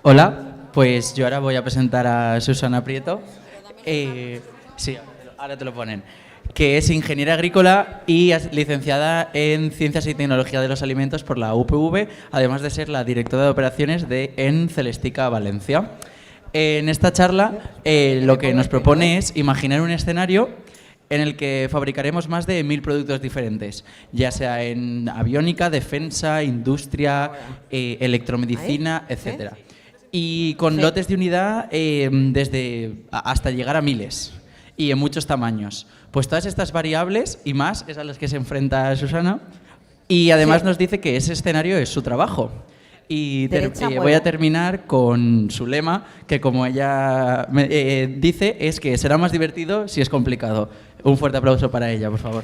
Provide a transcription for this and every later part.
Hola, pues yo ahora voy a presentar a Susana Prieto. Sí, ahora te lo ponen. Que es ingeniera agrícola y licenciada en Ciencias y Tecnología de los Alimentos por la UPV, además de ser la directora de operaciones en Celestica Valencia. En esta charla lo que nos propone es imaginar un escenario en el que fabricaremos más de 1000 productos diferentes, ya sea en aviónica, defensa, industria, electromedicina, etcétera. Y con lotes de unidad hasta llegar a miles y en muchos tamaños. Pues todas estas variables y más es a las que se enfrenta Susana, y además nos dice que ese escenario es su trabajo. Y voy a terminar con su lema, que como ella dice, es que será más divertido si es complicado. Un fuerte aplauso para ella, por favor.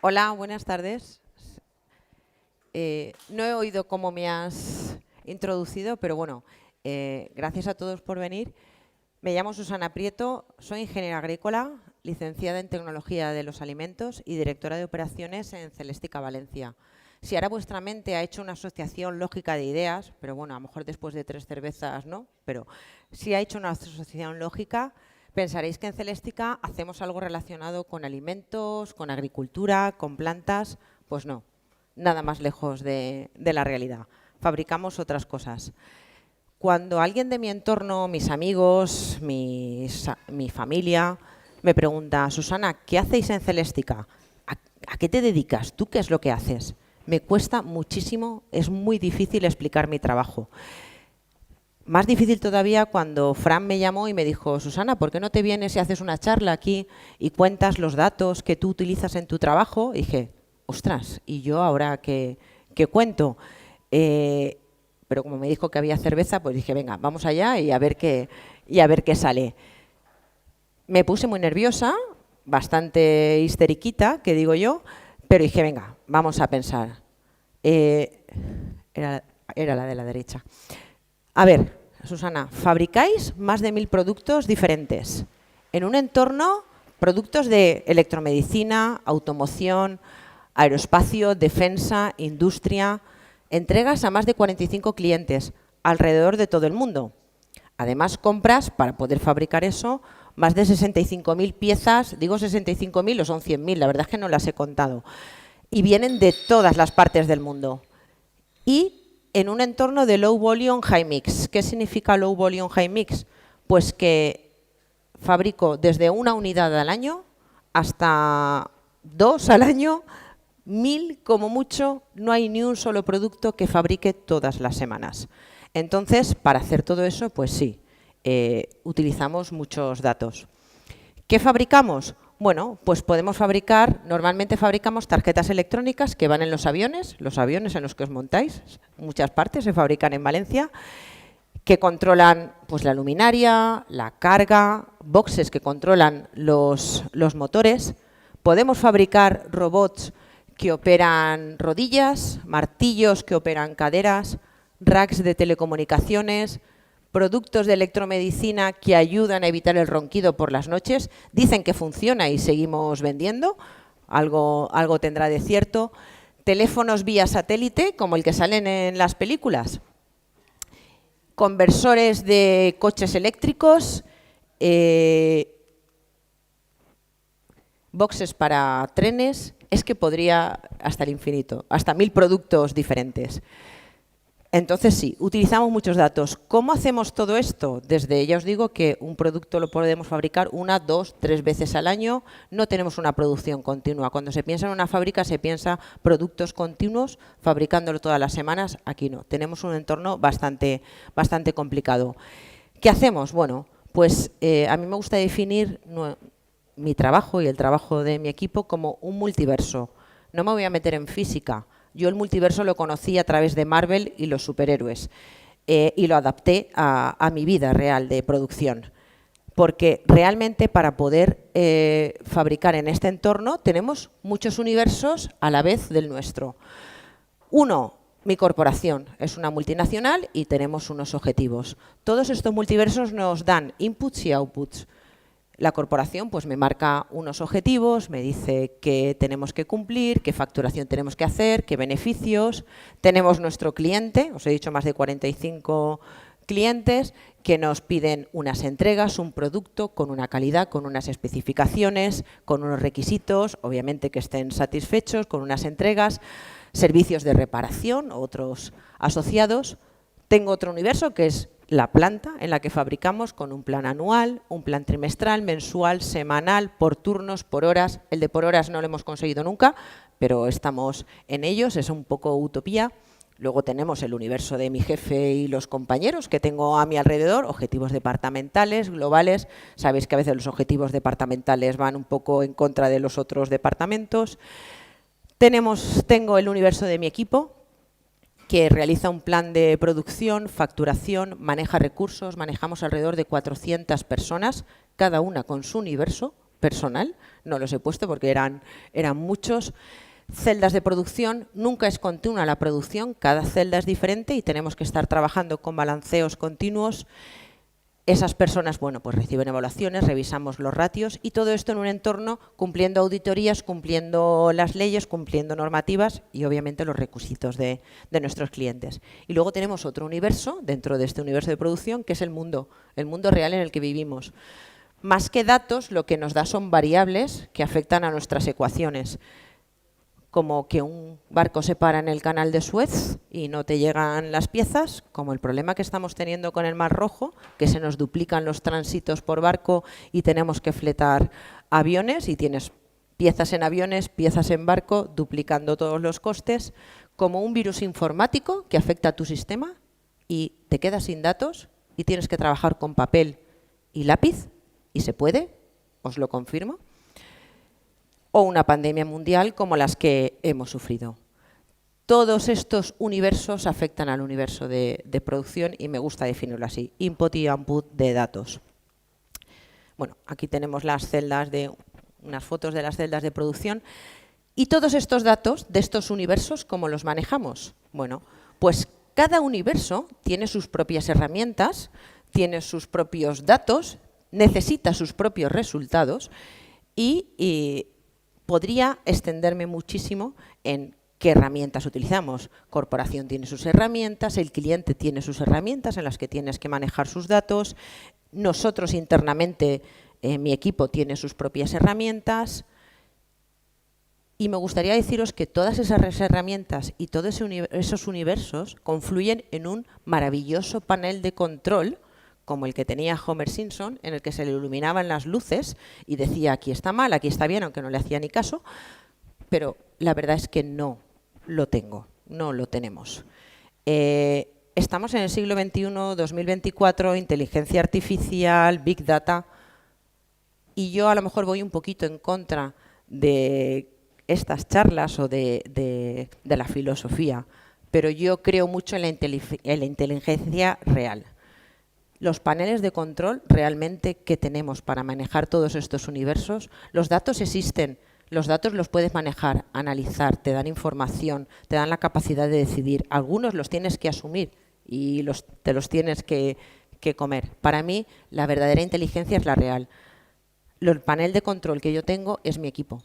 Hola, buenas tardes. No he oído cómo me has introducido, pero bueno, gracias a todos por venir. Me llamo Susana Prieto, soy ingeniera agrícola, licenciada en Tecnología de los Alimentos y directora de operaciones en Celestica Valencia. Si ahora vuestra mente ha hecho una asociación lógica de ideas, pero bueno, a lo mejor después de 3 cervezas no, pero si ha hecho una asociación lógica, pensaréis que en Celestica hacemos algo relacionado con alimentos, con agricultura, con plantas. Pues no, nada más lejos de la realidad. Fabricamos otras cosas. Cuando alguien de mi entorno, mis amigos, mi familia, me pregunta, Susana, ¿qué hacéis en Celestica? ¿A qué te dedicas? ¿Tú qué es lo que haces? Me cuesta muchísimo, es muy difícil explicar mi trabajo. Más difícil todavía cuando Fran me llamó y me dijo, Susana, ¿por qué no te vienes y haces una charla aquí y cuentas los datos que tú utilizas en tu trabajo? Y dije, ostras, ¿y yo ahora qué cuento? Pero como me dijo que había cerveza, pues dije, venga, vamos allá y a ver qué sale. Me puse muy nerviosa, bastante histeriquita, que digo yo, pero dije, venga, vamos a pensar. Era la de la derecha. A ver, Susana, fabricáis más de 1000 productos diferentes. En un entorno, productos de electromedicina, automoción, aeroespacio, defensa, industria. Entregas a más de 45 clientes alrededor de todo el mundo. Además, compras, para poder fabricar eso, más de 65.000 piezas. Digo 65.000 o son 100.000, la verdad es que no las he contado. Y vienen de todas las partes del mundo. Y en un entorno de low volume high mix. ¿Qué significa low volume high mix? Pues que fabrico desde una unidad al año hasta 2 al año, 1000 como mucho. No hay ni un solo producto que fabrique todas las semanas. Entonces, para hacer todo eso, pues sí, utilizamos muchos datos. ¿Qué fabricamos? Bueno, pues podemos fabricar, normalmente fabricamos tarjetas electrónicas que van en los aviones en los que os montáis, muchas partes se fabrican en Valencia, que controlan pues la luminaria, la carga, boxes que controlan los motores. Podemos fabricar robots que operan rodillas, martillos que operan caderas, racks de telecomunicaciones, productos de electromedicina que ayudan a evitar el ronquido por las noches. Dicen que funciona y seguimos vendiendo, algo tendrá de cierto. Teléfonos vía satélite, como el que salen en las películas. Conversores de coches eléctricos, boxes para trenes. Es que podría hasta el infinito, hasta 1000 productos diferentes. Entonces sí, utilizamos muchos datos. ¿Cómo hacemos todo esto? Desde, ya os digo que un producto lo podemos fabricar 1, 2, 3 veces al año. No tenemos una producción continua. Cuando se piensa en una fábrica se piensa productos continuos, fabricándolo todas las semanas. Aquí no, tenemos un entorno bastante complicado. ¿Qué hacemos? Bueno, pues a mí me gusta definir mi trabajo y el trabajo de mi equipo como un multiverso. No me voy a meter en física. Yo el multiverso lo conocí a través de Marvel y los superhéroes y lo adapté a mi vida real de producción. Porque realmente para poder fabricar en este entorno tenemos muchos universos a la vez del nuestro. Uno, mi corporación es una multinacional y tenemos unos objetivos. Todos estos multiversos nos dan inputs y outputs. La corporación pues me marca unos objetivos, me dice qué tenemos que cumplir, qué facturación tenemos que hacer, qué beneficios. Tenemos nuestro cliente, os he dicho más de 45 clientes, que nos piden unas entregas, un producto con una calidad, con unas especificaciones, con unos requisitos, obviamente que estén satisfechos, con unas entregas, servicios de reparación, otros asociados. Tengo otro universo que es la planta en la que fabricamos con un plan anual, un plan trimestral, mensual, semanal, por turnos, por horas. El de por horas no lo hemos conseguido nunca, pero estamos en ellos, es un poco utopía. Luego tenemos el universo de mi jefe y los compañeros que tengo a mi alrededor, objetivos departamentales, globales. Sabéis que a veces los objetivos departamentales van un poco en contra de los otros departamentos. Tengo el universo de mi equipo, que realiza un plan de producción, facturación, maneja recursos, manejamos alrededor de 400 personas, cada una con su universo personal, no los he puesto porque eran muchos. Celdas de producción, nunca es continua la producción, cada celda es diferente y tenemos que estar trabajando con balanceos continuos. Esas personas, bueno, pues reciben evaluaciones, revisamos los ratios y todo esto en un entorno cumpliendo auditorías, cumpliendo las leyes, cumpliendo normativas y obviamente los requisitos de nuestros clientes. Y luego tenemos otro universo dentro de este universo de producción que es el mundo real en el que vivimos. Más que datos, lo que nos da son variables que afectan a nuestras ecuaciones, como que un barco se para en el canal de Suez y no te llegan las piezas, como el problema que estamos teniendo con el Mar Rojo, que se nos duplican los tránsitos por barco y tenemos que fletar aviones y tienes piezas en aviones, piezas en barco, duplicando todos los costes, como un virus informático que afecta a tu sistema y te quedas sin datos y tienes que trabajar con papel y lápiz, y se puede, os lo confirmo. O una pandemia mundial como las que hemos sufrido. Todos estos universos afectan al universo de producción y me gusta definirlo así, input y output de datos. Bueno, aquí tenemos unas fotos de las celdas de producción y todos estos datos de estos universos, ¿cómo los manejamos? Bueno, pues cada universo tiene sus propias herramientas, tiene sus propios datos, necesita sus propios resultados y podría extenderme muchísimo en qué herramientas utilizamos. Corporación tiene sus herramientas, el cliente tiene sus herramientas en las que tienes que manejar sus datos, nosotros internamente, mi equipo tiene sus propias herramientas y me gustaría deciros que todas esas herramientas y todos esos universos confluyen en un maravilloso panel de control como el que tenía Homer Simpson, en el que se le iluminaban las luces y decía aquí está mal, aquí está bien, aunque no le hacía ni caso, pero la verdad es que no lo tenemos. Estamos en el siglo XXI, 2024, inteligencia artificial, Big Data, y yo a lo mejor voy un poquito en contra de estas charlas o de la filosofía, pero yo creo mucho en la inteligencia real. Los paneles de control realmente que tenemos para manejar todos estos universos, los datos existen, los datos los puedes manejar, analizar, te dan información, te dan la capacidad de decidir. Algunos los tienes que asumir y te los tienes que comer. Para mí, la verdadera inteligencia es la real. El panel de control que yo tengo es mi equipo.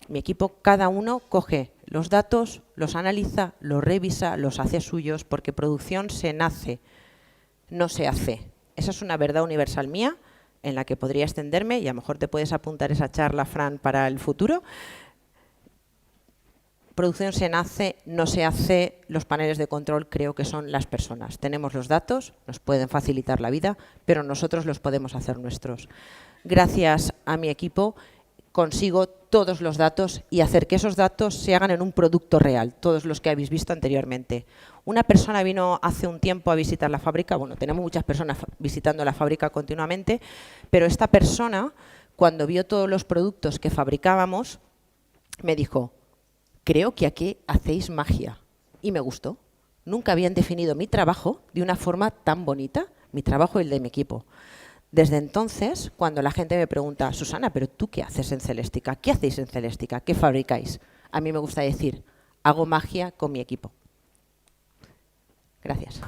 Mi equipo, cada uno coge los datos, los analiza, los revisa, los hace suyos, porque producción se nace, no se hace. Esa es una verdad universal mía en la que podría extenderme y a lo mejor te puedes apuntar esa charla, Fran, para el futuro. Producción se nace, no se hace. Los paneles de control creo que son las personas. Tenemos los datos, nos pueden facilitar la vida, pero nosotros los podemos hacer nuestros. Gracias a mi equipo consigo todos los datos y hacer que esos datos se hagan en un producto real, todos los que habéis visto anteriormente. Una persona vino hace un tiempo a visitar la fábrica, bueno, tenemos muchas personas visitando la fábrica continuamente, pero esta persona, cuando vio todos los productos que fabricábamos, me dijo, creo que aquí hacéis magia. Y me gustó. Nunca habían definido mi trabajo de una forma tan bonita, mi trabajo y el de mi equipo. Desde entonces, cuando la gente me pregunta, Susana, ¿pero tú qué haces en Celestica? ¿Qué hacéis en Celestica? ¿Qué fabricáis? A mí me gusta decir, hago magia con mi equipo. Gracias.